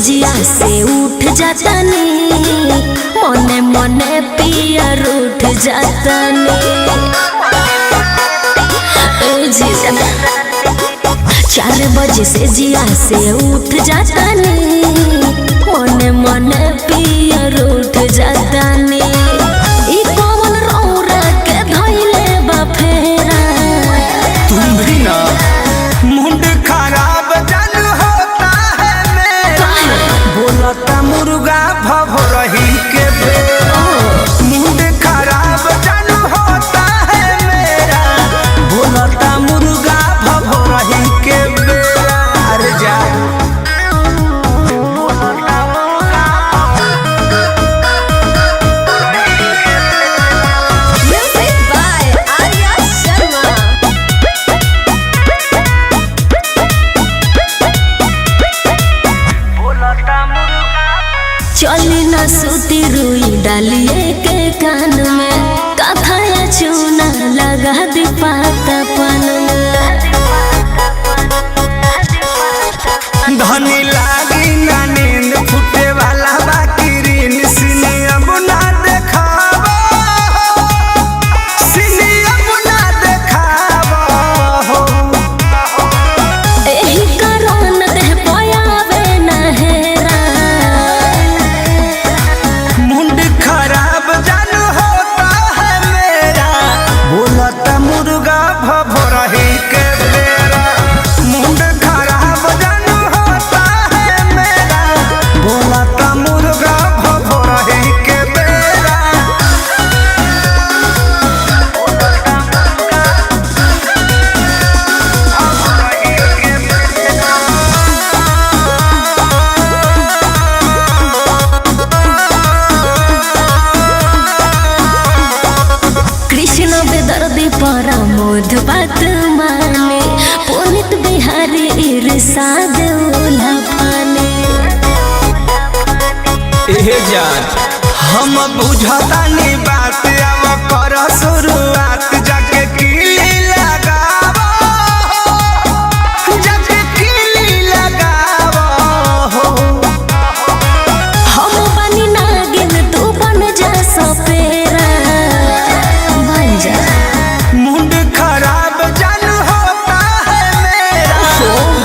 जिया से उठ जातानी, मने मने पिया रूठ जातानी। 4 बजे से जिया से उठ जातानी, मने मने पिया रूठ जातानी। ई कौन रौरा के धइले बा फेरा? तुम भी ना मुंड खराब जन होता है मेरा, बोलता मुर्गा भभरही के बेरा। मुंड खराब जन होता है मेरा, बोलता मुर्गा भभरही के बेरा। अरे जा चली ना सूती रुई डालिए के कान में, कथाया चूना लगा दी पाता पान में। धनी लागी ना नींद फूटे वाला बाकी रीन सिनी अब ना देखावा, सिनी अब ना देखावा हो। एही कारण देह पयावे ना हेरा। मुंड खराब जन होता है मेरा, बोलता मुर्गा भभरही के बेरा। मुंड खराब जन होता है मेरा, बोलता मुर्गा भभरही के बेरा। कृष्ण बेदर्दी परमोध बात माने, पुनित बिहारी इरशाद उला पाने। एहे जान हम बुझतानी बात, अब कर शुरुआत जाके किली लगावा, जाके किली लगावा हो। हम बनी नागिन तू बन जा सपेरा, बन जा। मुंड खराब जन होता है मेरा,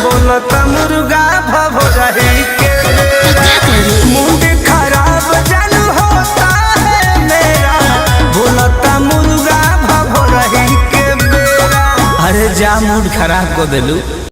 बोलता मुर्गा भभरही के बेरा। मुंड खराब जन होता है मेरा, बोलता मुर्गा भभरही के बेरा। अरे जा मुंड खराब को देलू।